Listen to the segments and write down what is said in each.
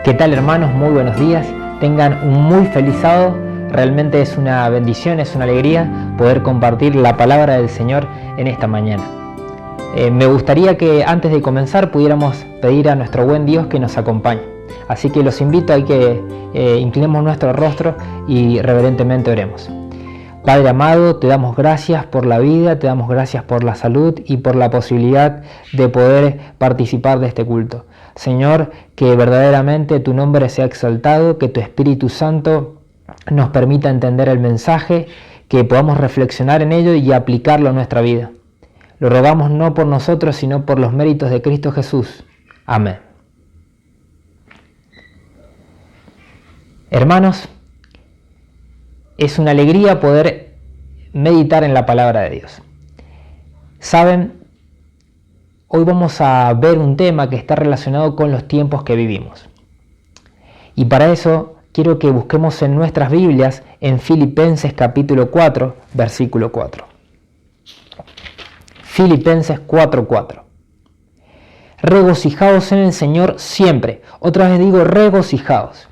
¿Qué tal, hermanos? Muy buenos días. Tengan un muy feliz sábado. Realmente es una bendición, es una alegría poder compartir la palabra del Señor en esta mañana. Me gustaría que antes de comenzar pudiéramos pedir a nuestro buen Dios que nos acompañe. Así que los invito a que inclinemos nuestro rostro y reverentemente oremos. Padre amado, te damos gracias por la vida, te damos gracias por la salud y por la posibilidad de poder participar de este culto. Señor, que verdaderamente tu nombre sea exaltado, que tu Espíritu Santo nos permita entender el mensaje, que podamos reflexionar en ello y aplicarlo a nuestra vida. Lo rogamos no por nosotros, sino por los méritos de Cristo Jesús. Amén. Hermanos, es una alegría poder meditar en la palabra de Dios. Saben, hoy vamos a ver un tema que está relacionado con los tiempos que vivimos. Y para eso quiero que busquemos en nuestras Biblias en Filipenses capítulo 4, versículo 4. Filipenses 4:4. Regocijaos en el Señor siempre. Otra vez digo, regocijaos.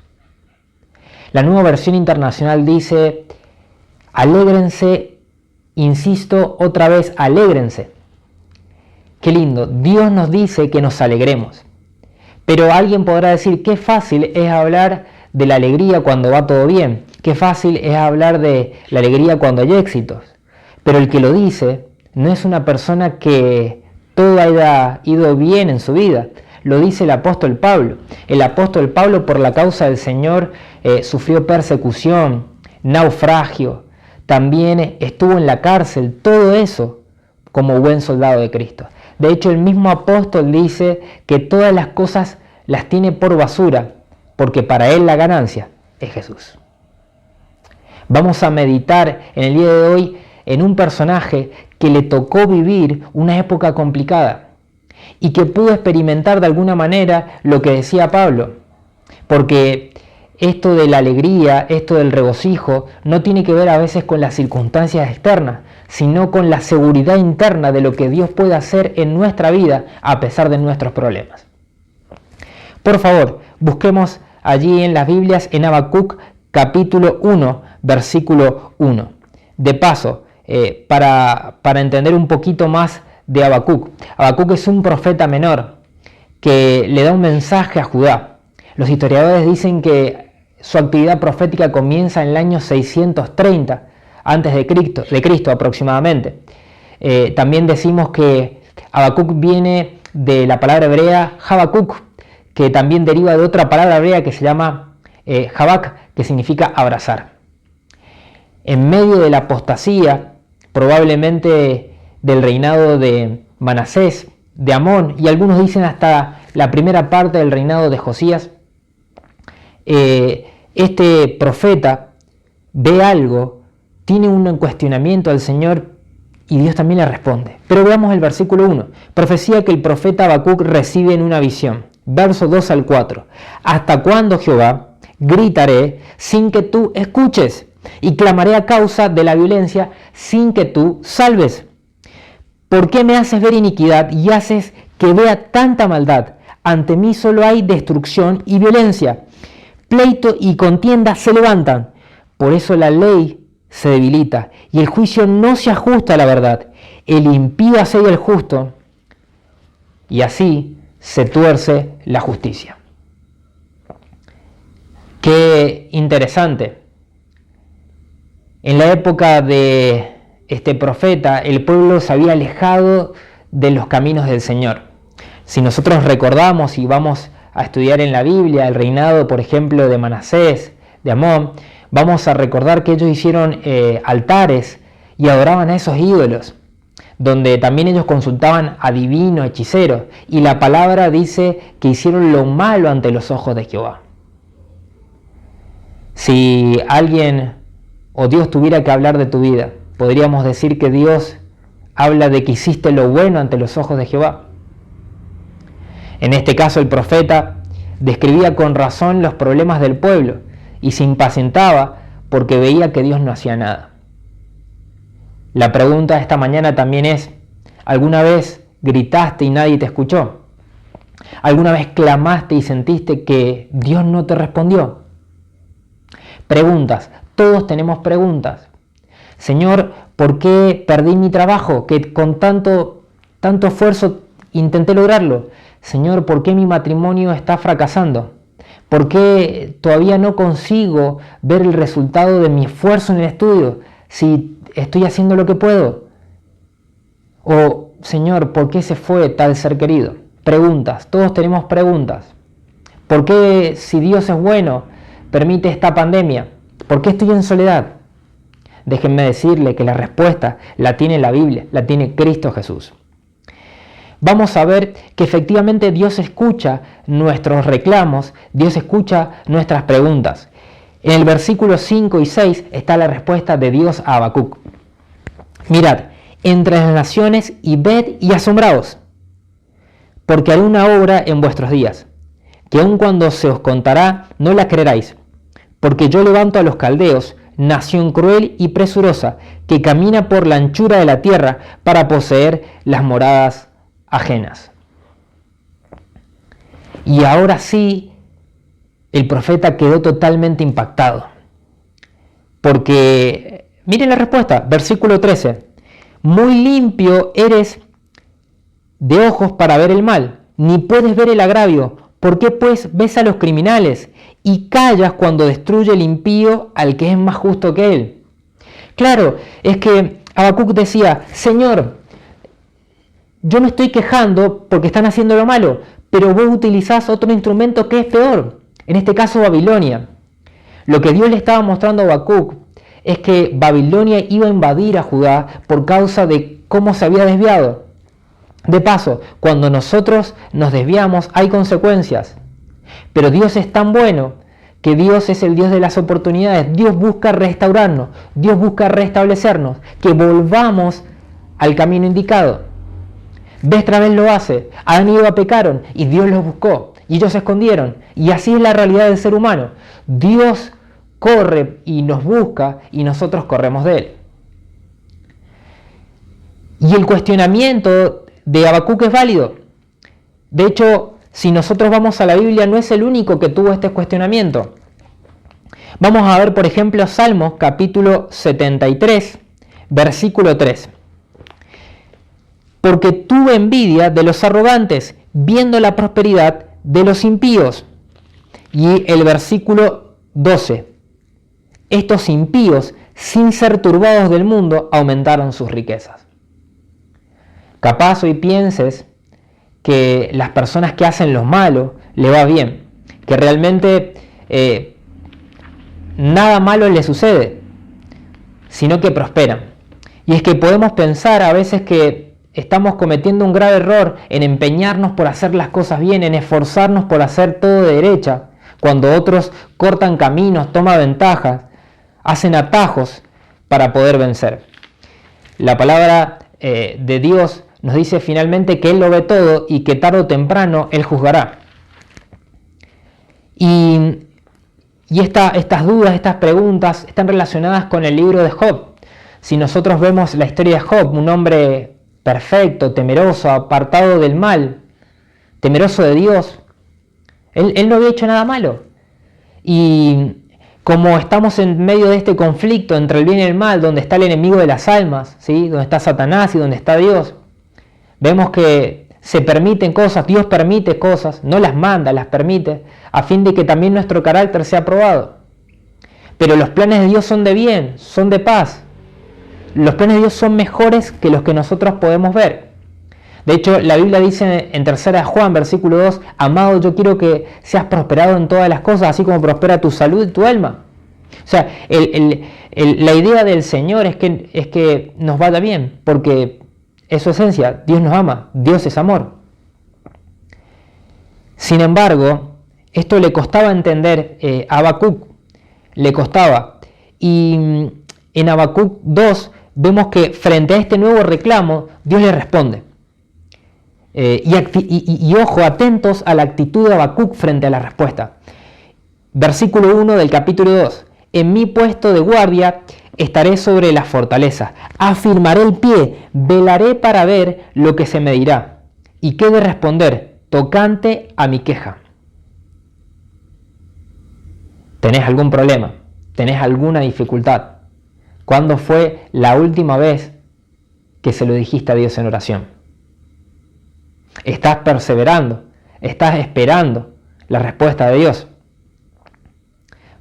La Nueva Versión Internacional dice, alégrense, insisto, otra vez, alégrense. Qué lindo, Dios nos dice que nos alegremos. Pero alguien podrá decir, qué fácil es hablar de la alegría cuando va todo bien. Qué fácil es hablar de la alegría cuando hay éxitos. Pero el que lo dice no es una persona que todo haya ido bien en su vida. Lo dice el apóstol Pablo. El apóstol Pablo, por la causa del Señor, sufrió persecución, naufragio, también estuvo en la cárcel, todo eso como buen soldado de Cristo. De hecho, el mismo apóstol dice que todas las cosas las tiene por basura, porque para él la ganancia es Jesús. Vamos a meditar en el día de hoy en un personaje que le tocó vivir una época complicada y que pudo experimentar de alguna manera lo que decía Pablo, porque esto de la alegría, esto del regocijo, no tiene que ver a veces con las circunstancias externas, sino con la seguridad interna de lo que Dios puede hacer en nuestra vida a pesar de nuestros problemas. Por favor, busquemos allí en las Biblias en Habacuc capítulo 1, versículo 1. De paso, para entender un poquito más de Habacuc. Habacuc es un profeta menor que le da un mensaje a Judá. Los historiadores dicen que su actividad profética comienza en el año 630 antes de Cristo aproximadamente. También decimos que Habacuc viene de la palabra hebrea Habacuc, que también deriva de otra palabra hebrea que se llama Habak, que significa abrazar. En medio de la apostasía, probablemente del reinado de Manasés, de Amón, y algunos dicen hasta la primera parte del reinado de Josías, este profeta ve algo, tiene un cuestionamiento al Señor y Dios también le responde. Pero veamos el versículo 1, profecía que el profeta Habacuc recibe en una visión, verso 2 al 4. ¿Hasta cuándo, Jehová, gritaré sin que tú escuches? Y clamaré a causa de la violencia sin que tú salves. ¿Por qué me haces ver iniquidad y haces que vea tanta maldad? Ante mí solo hay destrucción y violencia. Pleito y contienda se levantan. Por eso la ley se debilita y el juicio no se ajusta a la verdad. El impío asedia al justo y así se tuerce la justicia. Qué interesante. En la época de este profeta, el pueblo se había alejado de los caminos del Señor. Si nosotros recordamos y vamos a estudiar en la Biblia el reinado, por ejemplo, de Manasés, de Amón, vamos a recordar que ellos hicieron altares y adoraban a esos ídolos, donde también ellos consultaban a divinos, hechiceros, y la palabra dice que hicieron lo malo ante los ojos de Jehová. Si alguien o Dios tuviera que hablar de tu vida, podríamos decir que Dios habla de que hiciste lo bueno ante los ojos de Jehová. En este caso, el profeta describía con razón los problemas del pueblo y se impacientaba porque veía que Dios no hacía nada. La pregunta de esta mañana también es, ¿alguna vez gritaste y nadie te escuchó? ¿Alguna vez clamaste y sentiste que Dios no te respondió? Preguntas. Todos tenemos preguntas. Señor, ¿por qué perdí mi trabajo? Que con tanto esfuerzo intenté lograrlo. Señor, ¿por qué mi matrimonio está fracasando? ¿Por qué todavía no consigo ver el resultado de mi esfuerzo en el estudio? Si estoy haciendo lo que puedo. O, Señor, ¿por qué se fue tal ser querido? Preguntas, todos tenemos preguntas. ¿Por qué, si Dios es bueno, permite esta pandemia? ¿Por qué estoy en soledad? Déjenme decirle que la respuesta la tiene la Biblia, la tiene Cristo Jesús. Vamos a ver que efectivamente Dios escucha nuestros reclamos, Dios escucha nuestras preguntas. En el versículo 5 y 6 está la respuesta de Dios a Habacuc. Mirad, entre las naciones y ved y asombraos, porque haré una obra en vuestros días, que aun cuando se os contará, no la creeráis, porque yo levanto a los caldeos, nación cruel y presurosa, que camina por la anchura de la tierra para poseer las moradas ajenas. Y ahora sí, el profeta quedó totalmente impactado, porque miren la respuesta, versículo 13, muy limpio eres de ojos para ver el mal, ni puedes ver el agravio. ¿Por qué pues ves a los criminales y callas cuando destruye el impío al que es más justo que él? Claro, es que Habacuc decía, Señor, yo me estoy quejando porque están haciendo lo malo, pero vos utilizás otro instrumento que es peor, en este caso Babilonia. Lo que Dios le estaba mostrando a Habacuc es que Babilonia iba a invadir a Judá por causa de cómo se había desviado. De paso, cuando nosotros nos desviamos hay consecuencias, pero Dios es tan bueno que Dios es el Dios de las oportunidades. Dios busca restaurarnos, Dios busca restablecernos, que volvamos al camino indicado. Vez tras vez lo hace. Adán y Eva pecaron y Dios los buscó y ellos se escondieron, y así es la realidad del ser humano. Dios corre y nos busca y nosotros corremos de él. Y el cuestionamiento de Habacuc es válido. De hecho, si nosotros vamos a la Biblia, no es el único que tuvo este cuestionamiento. Vamos a ver, por ejemplo, Salmos capítulo 73, versículo 3. Porque tuve envidia de los arrogantes, viendo la prosperidad de los impíos. Y el versículo 12. Estos impíos, sin ser turbados del mundo, aumentaron sus riquezas. Capaz hoy pienses que las personas que hacen lo malo le va bien, que realmente nada malo les sucede, sino que prosperan. Y es que podemos pensar a veces que estamos cometiendo un grave error en empeñarnos por hacer las cosas bien, en esforzarnos por hacer todo de derecha, cuando otros cortan caminos, toman ventajas, hacen atajos para poder vencer. La palabra de Dios nos dice finalmente que Él lo ve todo y que tarde o temprano Él juzgará. Y estas dudas, estas preguntas están relacionadas con el libro de Job. Si nosotros vemos la historia de Job, un hombre perfecto, temeroso, apartado del mal, temeroso de Dios, él no había hecho nada malo. Y como estamos en medio de este conflicto entre el bien y el mal, donde está el enemigo de las almas, ¿sí? Donde está Satanás y donde está Dios, vemos que se permiten cosas, Dios permite cosas, no las manda, las permite, a fin de que también nuestro carácter sea probado. Pero los planes de Dios son de bien, son de paz. Los planes de Dios son mejores que los que nosotros podemos ver. De hecho, la Biblia dice en 3 Juan, versículo 2, amado, yo quiero que seas prosperado en todas las cosas, así como prospera tu salud y tu alma. O sea, la idea del Señor es que nos vaya bien, porque es su esencia, Dios nos ama, Dios es amor. Sin embargo, esto le costaba entender a Habacuc, le costaba. Y en Habacuc 2 vemos que frente a este nuevo reclamo, Dios le responde. Y ojo, atentos a la actitud de Habacuc frente a la respuesta. Versículo 1 del capítulo 2. En mi puesto de guardia estaré sobre las fortalezas, afirmaré el pie, velaré para ver lo que se me dirá. ¿Y qué de responder? tocante a mi queja. ¿Tenés algún problema? ¿Tenés alguna dificultad? ¿Cuándo fue la última vez que se lo dijiste a Dios en oración? ¿Estás perseverando? ¿Estás esperando la respuesta de Dios?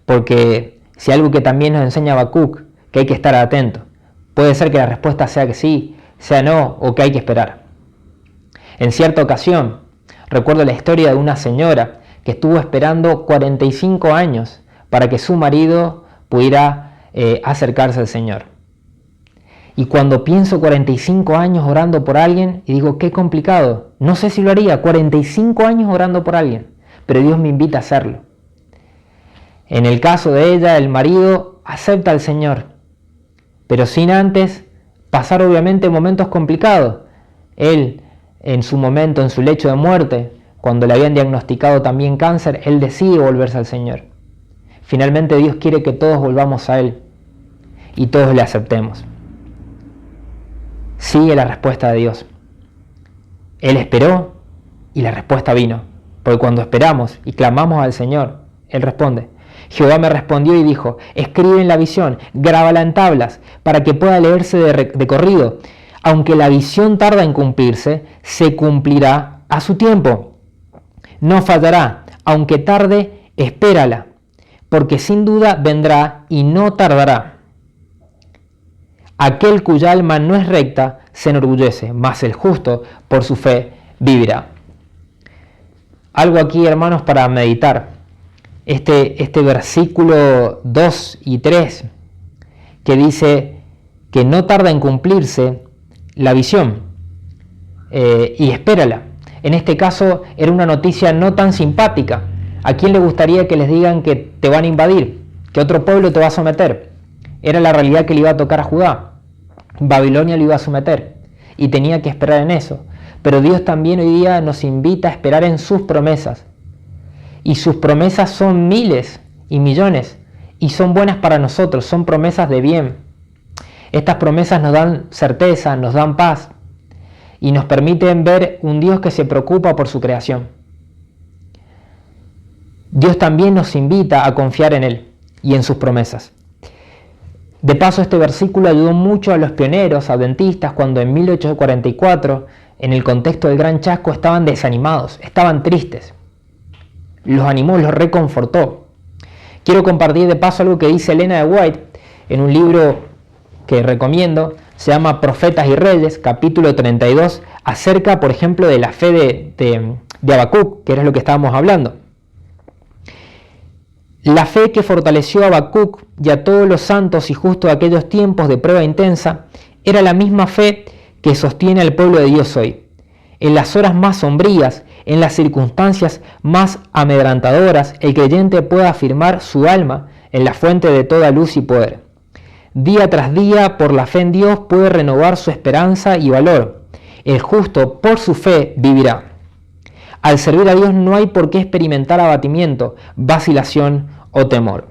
Porque si algo que también nos enseña Habacuc, que hay que estar atento. Puede ser que la respuesta sea que sí, sea no, o que hay que esperar. En cierta ocasión, recuerdo la historia de una señora que estuvo esperando 45 años para que su marido pudiera acercarse al Señor. Y cuando pienso 45 años orando por alguien, y digo, qué complicado, no sé si lo haría, 45 años orando por alguien, pero Dios me invita a hacerlo. En el caso de ella, el marido acepta al Señor, pero sin antes pasar obviamente momentos complicados. Él, en su momento, en su lecho de muerte, cuando le habían diagnosticado también cáncer, él decide volverse al Señor. Finalmente Dios quiere que todos volvamos a Él y todos le aceptemos. Sigue la respuesta de Dios. Él esperó y la respuesta vino, porque cuando esperamos y clamamos al Señor, Él responde. Jehová me respondió y dijo, escribe en la visión, grábala en tablas, para que pueda leerse de corrido. Aunque la visión tarda en cumplirse, se cumplirá a su tiempo. No fallará, aunque tarde, espérala, porque sin duda vendrá y no tardará. Aquel cuya alma no es recta se enorgullece, mas el justo por su fe vivirá. Algo aquí, hermanos, para meditar. Este versículo 2 y 3 que dice que no tarda en cumplirse la visión y espérala. En este caso era una noticia no tan simpática. ¿A quién le gustaría que les digan que te van a invadir? Que otro pueblo te va a someter. Era la realidad que le iba a tocar a Judá. Babilonia lo iba a someter y tenía que esperar en eso. Pero Dios también hoy día nos invita a esperar en sus promesas. Y sus promesas son miles y millones y son buenas para nosotros, son promesas de bien. Estas promesas nos dan certeza, nos dan paz y nos permiten ver un Dios que se preocupa por su creación. Dios también nos invita a confiar en Él y en sus promesas. De paso, este versículo ayudó mucho a los pioneros adventistas cuando en 1844, en el contexto del Gran Chasco, estaban desanimados, estaban tristes. Los animó, los reconfortó. Quiero compartir de paso algo que dice Elena de White en un libro que recomiendo, se llama Profetas y Reyes, capítulo 32, acerca, por ejemplo, de la fe de Habacuc, que era lo que estábamos hablando. La fe que fortaleció a Habacuc y a todos los santos y justos de aquellos tiempos de prueba intensa era la misma fe que sostiene al pueblo de Dios hoy. En las horas más sombrías, en las circunstancias más amedrentadoras, el creyente puede afirmar su alma en la fuente de toda luz y poder. Día tras día, por la fe en Dios, puede renovar su esperanza y valor. El justo, por su fe, vivirá. Al servir a Dios no hay por qué experimentar abatimiento, vacilación o temor.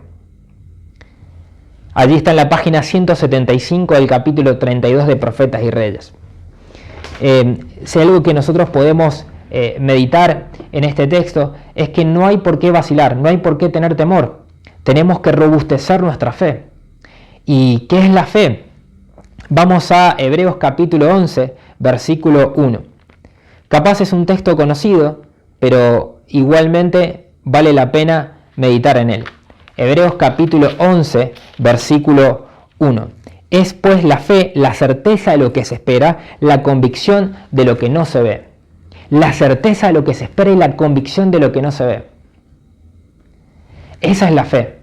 Allí está en la página 175 del capítulo 32 de Profetas y Reyes. Si algo que nosotros podemos meditar en este texto es que no hay por qué vacilar, no hay por qué tener temor. Tenemos que robustecer nuestra fe. ¿Y qué es la fe? Vamos a Hebreos capítulo 11, versículo 1. Capaz es un texto conocido, pero igualmente vale la pena meditar en él. Hebreos capítulo 11, versículo 1. Es pues la fe, la certeza de lo que se espera, la convicción de lo que no se ve. La certeza de lo que se espera y la convicción de lo que no se ve. Esa es la fe.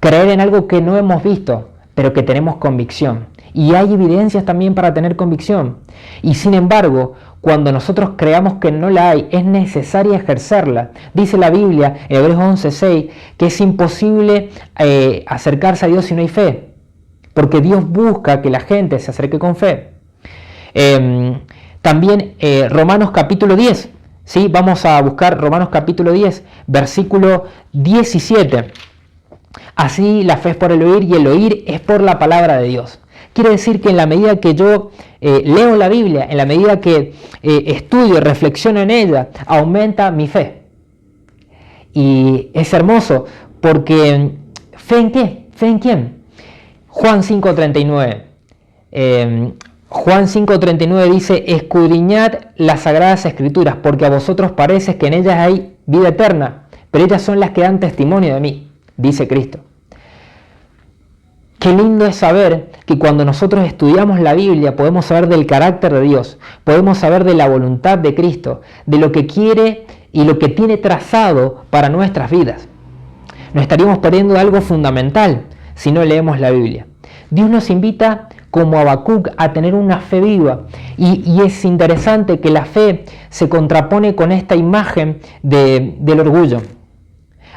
Creer en algo que no hemos visto, pero que tenemos convicción. Y hay evidencias también para tener convicción. Y sin embargo, cuando nosotros creamos que no la hay, es necesaria ejercerla. Dice la Biblia, en Hebreos 11:6, que es imposible acercarse a Dios si no hay fe. Porque Dios busca que la gente se acerque con fe. También Romanos capítulo 10. ¿Sí? Vamos a buscar Romanos capítulo 10, versículo 17. Así la fe es por el oír y el oír es por la palabra de Dios. quiere decir que en la medida que yo leo la Biblia, en la medida que estudio, reflexiono en ella, aumenta mi fe. Y es hermoso porque ¿fe en qué? ¿Fe en quién? Juan 5:39. Juan 5:39 dice: escudriñad las sagradas escrituras, porque a vosotros parece que en ellas hay vida eterna, pero ellas son las que dan testimonio de mí, dice Cristo. Qué lindo es saber que cuando nosotros estudiamos la Biblia podemos saber del carácter de Dios, podemos saber de la voluntad de Cristo, de lo que quiere y lo que tiene trazado para nuestras vidas. Nos estaríamos perdiendo algo fundamental si no leemos la Biblia. Dios nos invita como Habacuc a tener una fe viva, y es interesante que la fe se contrapone con esta imagen del orgullo.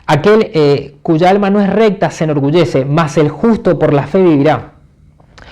Aquel cuya alma no es recta se enorgullece, mas el justo por la fe vivirá.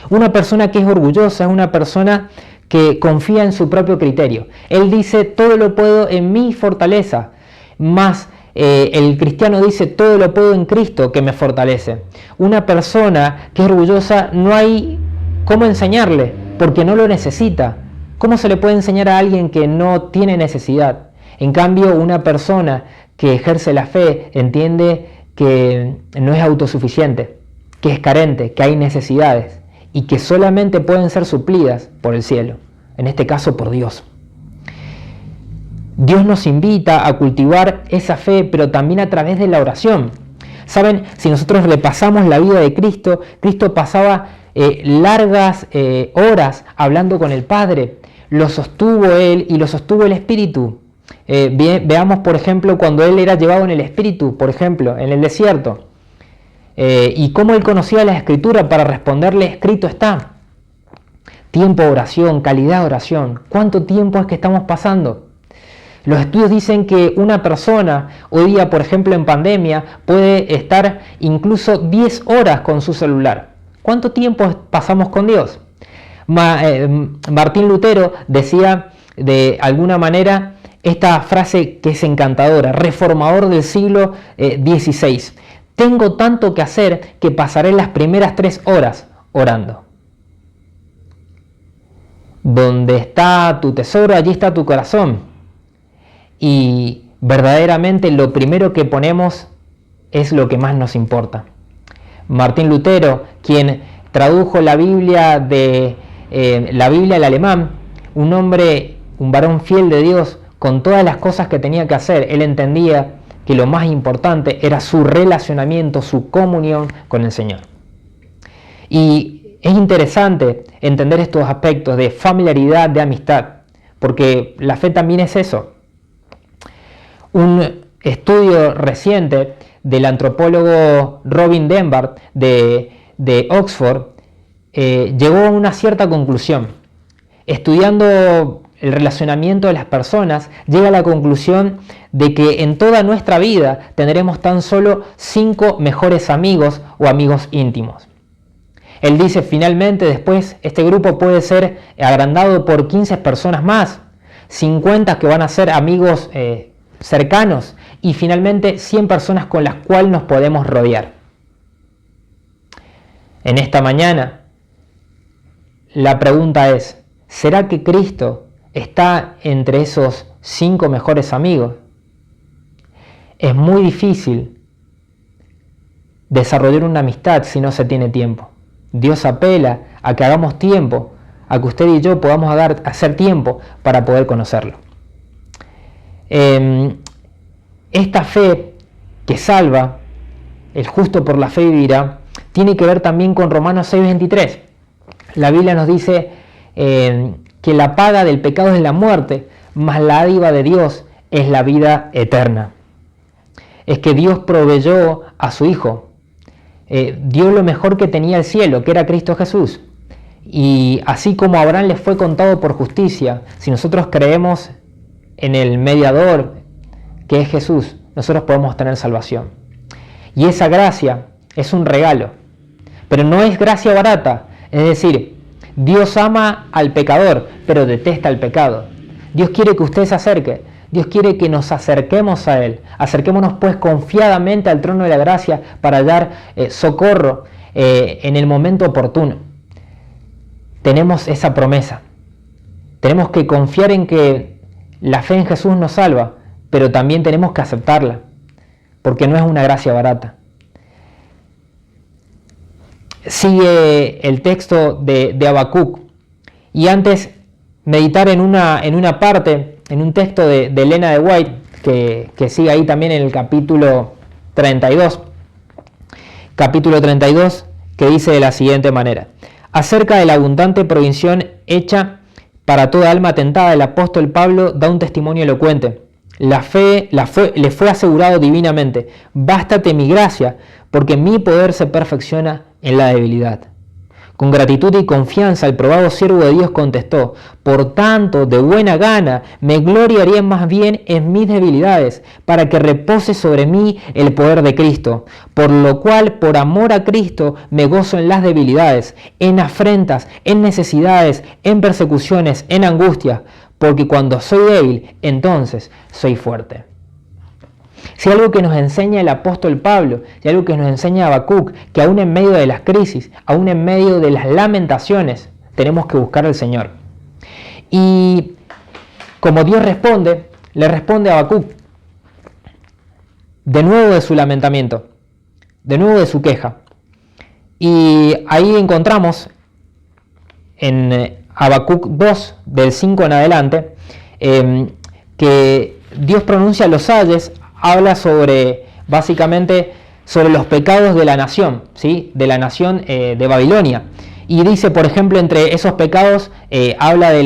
Una persona que es orgullosa es una persona que confía en su propio criterio. Él dice: todo lo puedo en mi fortaleza, mas el cristiano dice: todo lo puedo en Cristo que me fortalece. Una persona que es orgullosa no hay cómo enseñarle, porque no lo necesita. ¿Cómo se le puede enseñar a alguien que no tiene necesidad? En cambio, una persona que ejerce la fe entiende que no es autosuficiente, que es carente, que hay necesidades y que solamente pueden ser suplidas por el cielo, en este caso por Dios. Dios nos invita a cultivar esa fe, pero también a través de la oración. Saben, si nosotros repasamos la vida de Cristo, Cristo pasaba largas horas hablando con el Padre. Lo sostuvo Él y lo sostuvo el Espíritu. Veamos, por ejemplo, cuando Él era llevado en el Espíritu, por ejemplo, en el desierto. Y cómo Él conocía la Escritura para responderle: escrito está. Tiempo de oración, calidad de oración. ¿Cuánto tiempo es que estamos pasando? Los estudios dicen que una persona hoy día, por ejemplo en pandemia, puede estar incluso 10 horas con su celular. ¿Cuánto tiempo pasamos con Dios? Martín Lutero decía de alguna manera esta frase que es encantadora: reformador del siglo XVI. Tengo tanto que hacer que pasaré las primeras 3 horas orando. Donde está tu tesoro, allí está tu corazón. Y verdaderamente lo primero que ponemos es lo que más nos importa. Martín Lutero, quien tradujo la Biblia al alemán, un hombre, un varón fiel de Dios, con todas las cosas que tenía que hacer, él entendía que lo más importante era su relacionamiento, su comunión con el Señor. Y es interesante entender estos aspectos de familiaridad, de amistad, porque la fe también es eso. Un estudio reciente del antropólogo Robin Dunbar de Oxford llegó a una cierta conclusión. Estudiando el relacionamiento de las personas, llega a la conclusión de que en toda nuestra vida tendremos tan solo 5 mejores amigos o amigos íntimos. Él dice: finalmente después este grupo puede ser agrandado por 15 personas más, 50 que van a ser amigos cercanos y finalmente 100 personas con las cuales nos podemos rodear. En esta mañana la pregunta es: ¿será que Cristo está entre esos 5 mejores amigos? Es muy difícil desarrollar una amistad si no se tiene tiempo. Dios apela a que hagamos tiempo, a que usted y yo podamos hacer tiempo para poder conocerlo. Esta fe que salva, el justo por la fe vivirá, tiene que ver también con Romanos 6:23. La Biblia nos dice que la paga del pecado es la muerte, mas la dádiva de Dios es la vida eterna. Es que Dios proveyó a su Hijo, dio lo mejor que tenía el cielo, que era Cristo Jesús. Y así como a Abraham le fue contado por justicia, si nosotros creemos en el mediador que es Jesús, nosotros podemos tener salvación. Y esa gracia es un regalo, pero no es gracia barata. Es decir, Dios ama al pecador, pero detesta el pecado. Dios quiere que usted se acerque, Dios quiere que nos acerquemos a Él. Acerquémonos pues confiadamente al trono de la gracia para hallar socorro en el momento oportuno. tenemos esa promesa. Tenemos que confiar en que la fe en Jesús nos salva, pero también tenemos que aceptarla, porque no es una gracia barata. Sigue el texto de Habacuc, y antes meditar en una parte, en un texto de Elena de White, que sigue ahí también en el capítulo 32, que dice de la siguiente manera: acerca de la abundante provisión hecha para toda alma tentada, el apóstol Pablo da un testimonio elocuente. Le fue asegurado divinamente: bástate mi gracia, porque mi poder se perfecciona en la debilidad. Con gratitud y confianza el probado siervo de Dios contestó: por tanto, de buena gana me gloriaré más bien en mis debilidades, para que repose sobre mí el poder de Cristo. Por lo cual, por amor a Cristo, me gozo en las debilidades, en afrentas, en necesidades, en persecuciones, en angustias, porque cuando soy débil, entonces soy fuerte. Si algo que nos enseña el apóstol Pablo, y algo que nos enseña Habacuc, que aún en medio de las crisis, aún en medio de las lamentaciones, tenemos que buscar al Señor. Y como Dios le responde a Habacuc, de nuevo de su lamentamiento, de nuevo de su queja. Y ahí encontramos en Habacuc 2, del 5 en adelante, que Dios pronuncia los ayes, habla básicamente sobre los pecados de la nación, ¿sí? De la nación de Babilonia. Y dice, por ejemplo, entre esos pecados, habla de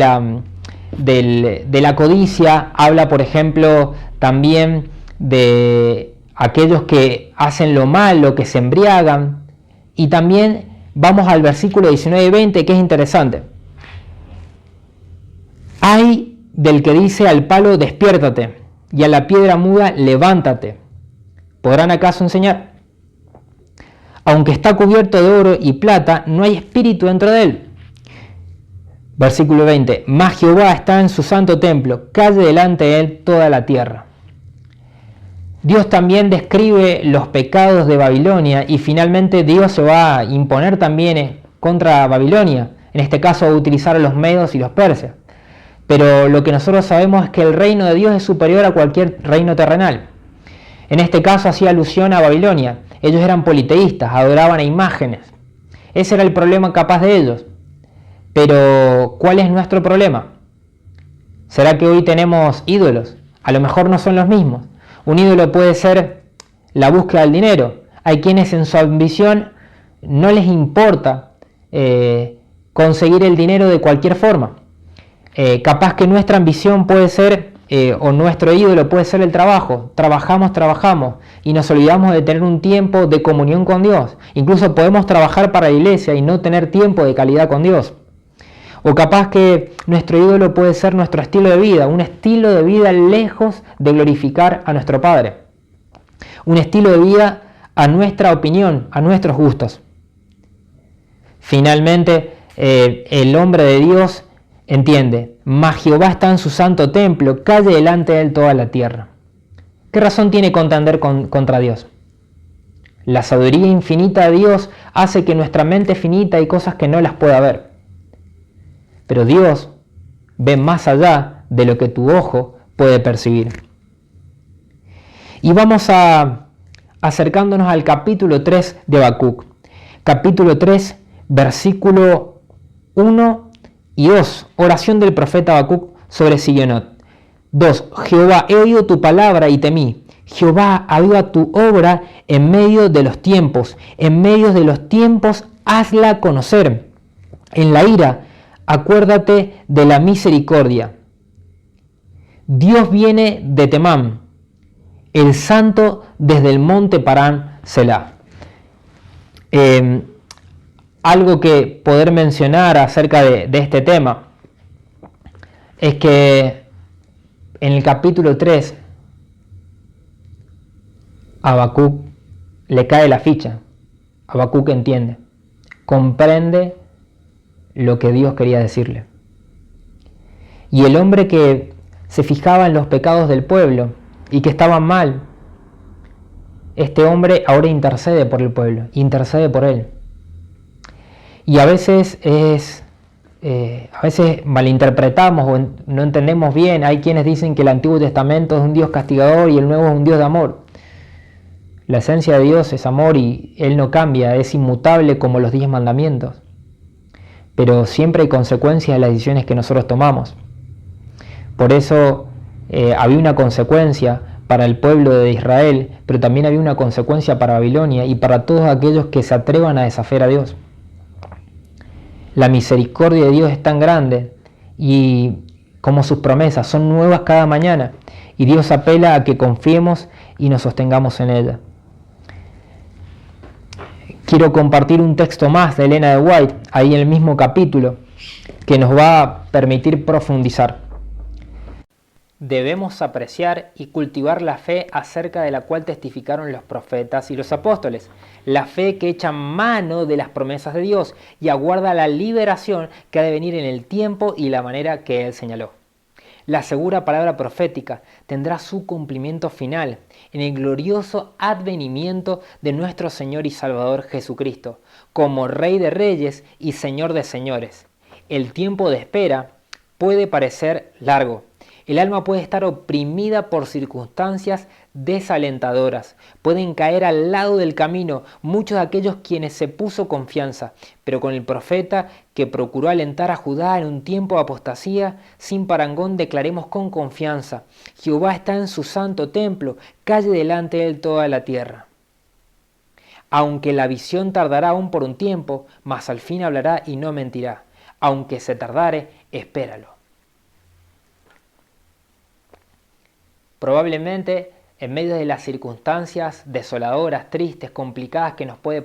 la codicia, habla, por ejemplo, también de aquellos que hacen lo malo, que se embriagan. Y también vamos al versículo 19 y 20, que es interesante. Ay del que dice al palo: despiértate, y a la piedra muda: levántate. ¿Podrán acaso enseñar? Aunque está cubierto de oro y plata, no hay espíritu dentro de él. Versículo 20. Mas Jehová está en su santo templo, calle delante de él toda la tierra. Dios también describe los pecados de Babilonia, y finalmente Dios se va a imponer también contra Babilonia. En este caso va a utilizar a los medos y los persas. Pero lo que nosotros sabemos es que el reino de Dios es superior a cualquier reino terrenal. En este caso hacía alusión a Babilonia. Ellos eran politeístas, adoraban a imágenes. Ese era el problema capaz de ellos. Pero, ¿cuál es nuestro problema? ¿Será que hoy tenemos ídolos? A lo mejor no son los mismos. Un ídolo puede ser la búsqueda del dinero. Hay quienes en su ambición no les importa conseguir el dinero de cualquier forma. Capaz que nuestra ambición puede ser, o nuestro ídolo puede ser el trabajo. Trabajamos y nos olvidamos de tener un tiempo de comunión con Dios. Incluso podemos trabajar para la iglesia y no tener tiempo de calidad con Dios. O capaz que nuestro ídolo puede ser nuestro estilo de vida, un estilo de vida lejos de glorificar a nuestro Padre. Un estilo de vida a nuestra opinión, a nuestros gustos. Finalmente, el hombre de Dios entiende: mas Jehová está en su santo templo, calle delante de él toda la tierra. ¿Qué razón tiene contender contra Dios? La sabiduría infinita de Dios hace que nuestra mente finita hay cosas que no las pueda ver. Pero Dios ve más allá de lo que tu ojo puede percibir. Y vamos acercándonos al capítulo 3 de Habacuc. Capítulo 3, versículo 1 y 2. Oración del profeta Habacuc sobre Sigionot. 2. Jehová, he oído tu palabra y temí. Jehová, aviva tu obra en medio de los tiempos. En medio de los tiempos, hazla conocer. En la ira, acuérdate de la misericordia. Dios viene de Temán, el santo desde el monte Parán, Selah. Algo que poder mencionar acerca de este tema es que en el capítulo 3 a Habacuc le cae la ficha. Habacuc entiende, comprende lo que Dios quería decirle. Y el hombre que se fijaba en los pecados del pueblo y que estaban mal, este hombre ahora intercede por el pueblo, intercede por él. Y a veces es a veces malinterpretamos o no entendemos bien. Hay quienes dicen que el Antiguo Testamento es un Dios castigador y el Nuevo es un Dios de amor. La esencia de Dios es amor y Él no cambia, es inmutable como los 10 mandamientos. Pero siempre hay consecuencias de las decisiones que nosotros tomamos. Por eso había una consecuencia para el pueblo de Israel, pero también había una consecuencia para Babilonia y para todos aquellos que se atrevan a desafiar a Dios. La misericordia de Dios es tan grande y como sus promesas son nuevas cada mañana, y Dios apela a que confiemos y nos sostengamos en ella. Quiero compartir un texto más de Elena de White, ahí en el mismo capítulo, que nos va a permitir profundizar. Debemos apreciar y cultivar la fe acerca de la cual testificaron los profetas y los apóstoles, la fe que echa mano de las promesas de Dios y aguarda la liberación que ha de venir en el tiempo y la manera que Él señaló. La segura palabra profética tendrá su cumplimiento final en el glorioso advenimiento de nuestro Señor y Salvador Jesucristo, como Rey de Reyes y Señor de Señores. El tiempo de espera puede parecer largo. El alma puede estar oprimida por circunstancias desalentadoras. Pueden caer al lado del camino muchos de aquellos quienes se puso confianza, pero con el profeta que procuró alentar a Judá en un tiempo de apostasía, sin parangón declaremos con confianza: Jehová está en su santo templo, calle delante de él toda la tierra. Aunque la visión tardará aún por un tiempo, mas al fin hablará y no mentirá. Aunque se tardare, espéralo. Probablemente en medio de las circunstancias desoladoras, tristes, complicadas que nos puede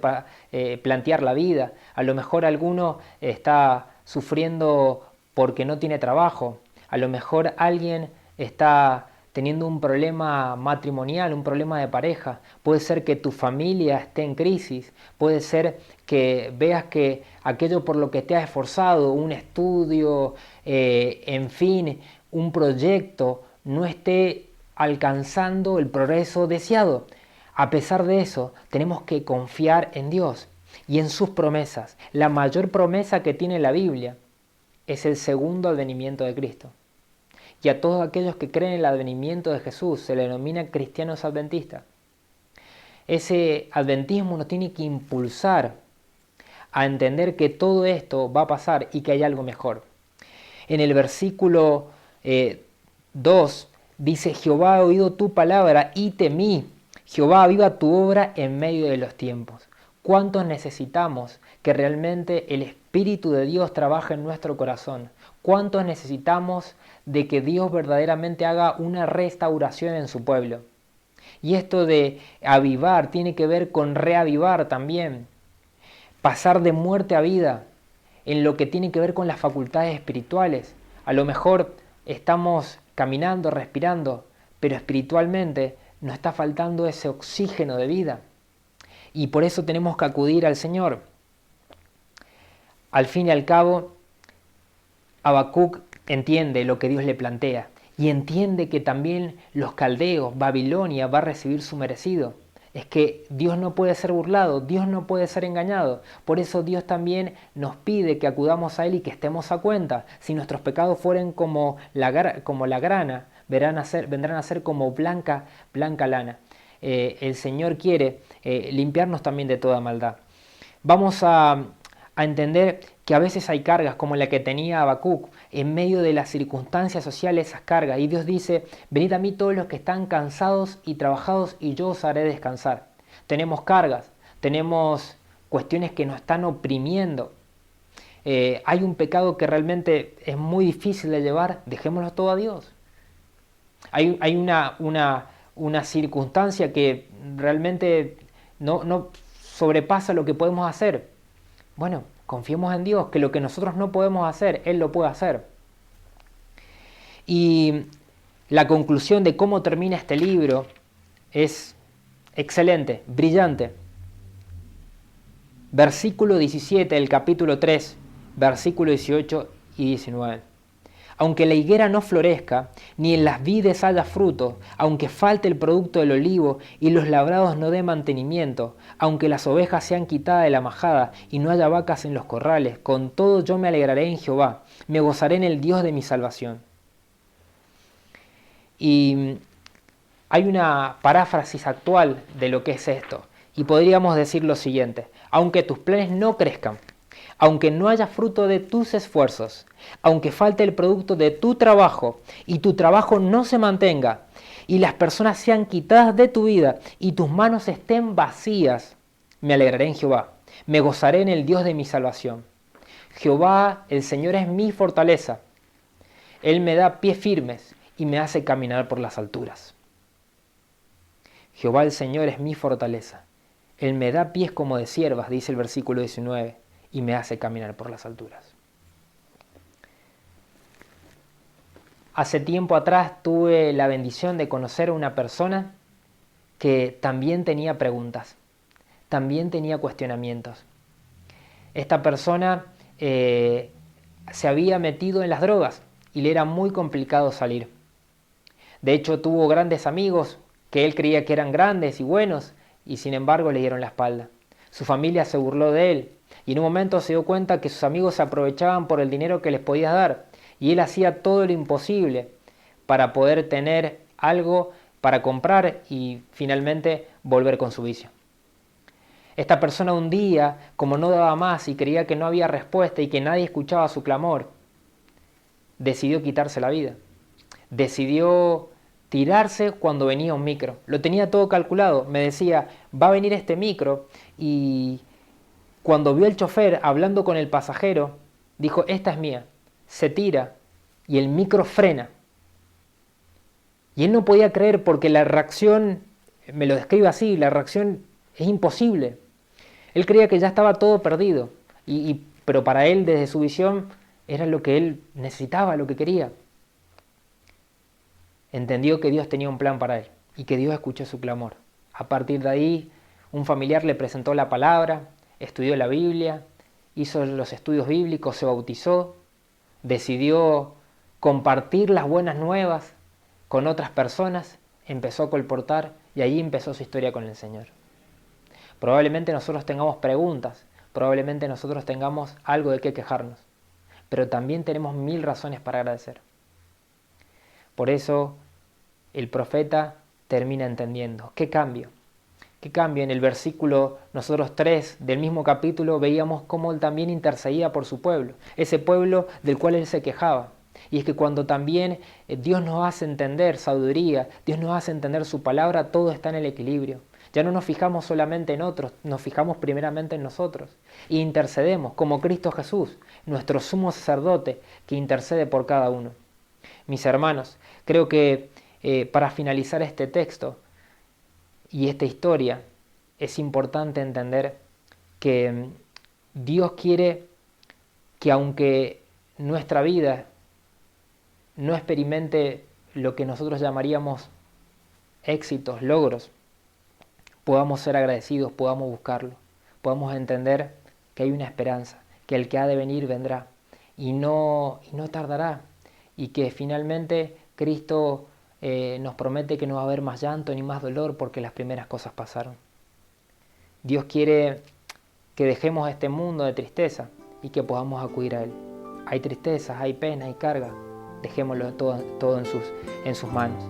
plantear la vida, a lo mejor alguno está sufriendo porque no tiene trabajo, a lo mejor alguien está teniendo un problema matrimonial, un problema de pareja, puede ser que tu familia esté en crisis, puede ser que veas que aquello por lo que te has esforzado, un estudio, en fin, un proyecto, no esté alcanzando el progreso deseado. A pesar de eso, tenemos que confiar en Dios y en sus promesas. La mayor promesa que tiene la Biblia es el segundo advenimiento de Cristo. Y a todos aquellos que creen en el advenimiento de Jesús se le denomina cristianos adventistas. Ese adventismo nos tiene que impulsar a entender que todo esto va a pasar y que hay algo mejor. En el versículo 2 dice: Jehová ha oído tu palabra y temí. Jehová aviva tu obra en medio de los tiempos. ¿Cuántos necesitamos que realmente el Espíritu de Dios trabaje en nuestro corazón? ¿Cuántos necesitamos de que Dios verdaderamente haga una restauración en su pueblo? Y esto de avivar tiene que ver con reavivar también. Pasar de muerte a vida en lo que tiene que ver con las facultades espirituales. A lo mejor estamos caminando, respirando, pero espiritualmente nos está faltando ese oxígeno de vida. Y por eso tenemos que acudir al Señor. Al fin y al cabo, Habacuc entiende lo que Dios le plantea y entiende que también los caldeos, Babilonia, va a recibir su merecido. Es que Dios no puede ser burlado, Dios no puede ser engañado. Por eso Dios también nos pide que acudamos a Él y que estemos a cuenta. Si nuestros pecados fueren como la grana, vendrán a ser como blanca lana. El Señor quiere limpiarnos también de toda maldad. Vamos a entender que a veces hay cargas como la que tenía Habacuc, en medio de las circunstancias sociales, esas cargas. Y Dios dice: venid a mí todos los que están cansados y trabajados y yo os haré descansar. Tenemos cargas, tenemos cuestiones que nos están oprimiendo. Hay un pecado que realmente es muy difícil de llevar, dejémoslo todo a Dios. Hay una circunstancia que realmente no sobrepasa lo que podemos hacer. Bueno, confiemos en Dios, que lo que nosotros no podemos hacer, Él lo puede hacer. Y la conclusión de cómo termina este libro es excelente, brillante. Versículo 17 del capítulo 3, versículo 18 y 19. Aunque la higuera no florezca, ni en las vides haya fruto, aunque falte el producto del olivo y los labrados no den mantenimiento, aunque las ovejas sean quitadas de la majada y no haya vacas en los corrales, con todo yo me alegraré en Jehová, me gozaré en el Dios de mi salvación. Y hay una paráfrasis actual de lo que es esto, y podríamos decir lo siguiente: aunque tus planes no crezcan, aunque no haya fruto de tus esfuerzos, aunque falte el producto de tu trabajo y tu trabajo no se mantenga y las personas sean quitadas de tu vida y tus manos estén vacías, me alegraré en Jehová, me gozaré en el Dios de mi salvación. Jehová, el Señor, es mi fortaleza. Él me da pies firmes y me hace caminar por las alturas. Jehová, el Señor, es mi fortaleza. Él me da pies como de ciervas, dice el versículo 19. Y me hace caminar por las alturas. Hace tiempo atrás tuve la bendición de conocer a una persona que también tenía preguntas, también tenía cuestionamientos. Esta persona se había metido en las drogas y le era muy complicado salir. De hecho, tuvo grandes amigos que él creía que eran grandes y buenos y sin embargo le dieron la espalda. Su familia se burló de él. Y en un momento se dio cuenta que sus amigos se aprovechaban por el dinero que les podías dar. Y él hacía todo lo imposible para poder tener algo para comprar y finalmente volver con su vicio. Esta persona un día, como no daba más y creía que no había respuesta y que nadie escuchaba su clamor, decidió quitarse la vida. Decidió tirarse cuando venía un micro. Lo tenía todo calculado. Me decía, va a venir este micro y... Cuando vio al chofer hablando con el pasajero, dijo, esta es mía. Se tira y el micro frena. Y él no podía creer porque la reacción, me lo describe así, la reacción es imposible. Él creía que ya estaba todo perdido, pero para él, desde su visión, era lo que él necesitaba, lo que quería. Entendió que Dios tenía un plan para él y que Dios escuchó su clamor. A partir de ahí, un familiar le presentó la palabra, estudió la Biblia, hizo los estudios bíblicos, se bautizó, decidió compartir las buenas nuevas con otras personas, empezó a colportar y allí empezó su historia con el Señor. Probablemente nosotros tengamos preguntas, probablemente nosotros tengamos algo de qué quejarnos, pero también tenemos 1000 razones para agradecer. Por eso el profeta termina entendiendo. ¿Qué cambio? ¿Qué cambio? En el versículo nosotros 3 del mismo capítulo veíamos cómo él también intercedía por su pueblo, ese pueblo del cual él se quejaba. Y es que cuando también Dios nos hace entender sabiduría, Dios nos hace entender su palabra, todo está en el equilibrio. Ya no nos fijamos solamente en otros, nos fijamos primeramente en nosotros. E intercedemos como Cristo Jesús, nuestro sumo sacerdote, que intercede por cada uno. Mis hermanos, creo que para finalizar este texto y esta historia, es importante entender que Dios quiere que aunque nuestra vida no experimente lo que nosotros llamaríamos éxitos, logros, podamos ser agradecidos, podamos buscarlo, podamos entender que hay una esperanza, que el que ha de venir vendrá y no tardará, y que finalmente Cristo nos promete que no va a haber más llanto ni más dolor porque las primeras cosas pasaron. Dios quiere que dejemos este mundo de tristeza y que podamos acudir a Él. Hay tristezas, hay penas, hay cargas, dejémoslo todo en sus manos.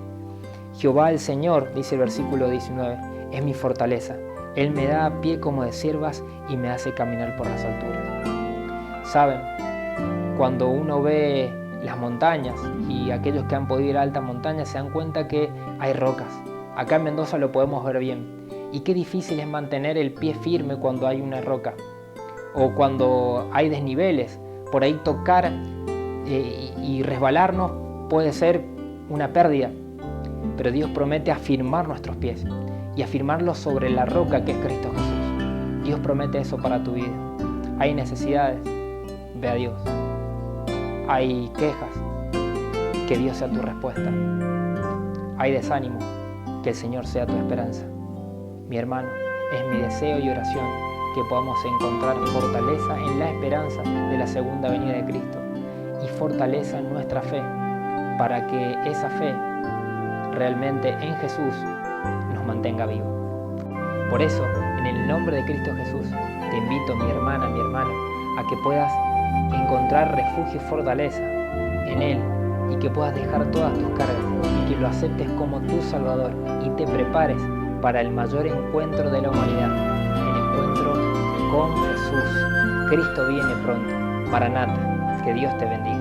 Jehová el Señor, dice el versículo 19, es mi fortaleza. Él me da pie como de ciervas y me hace caminar por las alturas. ¿Saben? Cuando uno ve las montañas y aquellos que han podido ir a altas montañas se dan cuenta que hay rocas. Acá en Mendoza lo podemos ver bien. Y qué difícil es mantener el pie firme cuando hay una roca. O cuando hay desniveles. Por ahí tocar y resbalarnos puede ser una pérdida. Pero Dios promete afirmar nuestros pies y afirmarlos sobre la roca que es Cristo Jesús. Dios promete eso para tu vida. Hay necesidades, ve a Dios. Hay quejas, que Dios sea tu respuesta. Hay desánimo, que el Señor sea tu esperanza. Mi hermano, es mi deseo y oración que podamos encontrar fortaleza en la esperanza de la segunda venida de Cristo y fortaleza nuestra fe, para que esa fe realmente en Jesús nos mantenga vivos. Por eso, en el nombre de Cristo Jesús, te invito, mi hermana, mi hermano, a que puedas encontrar refugio y fortaleza en Él y que puedas dejar todas tus cargas y que lo aceptes como tu Salvador y te prepares para el mayor encuentro de la humanidad, el encuentro con Jesús. Cristo viene pronto. Maranata, que Dios te bendiga.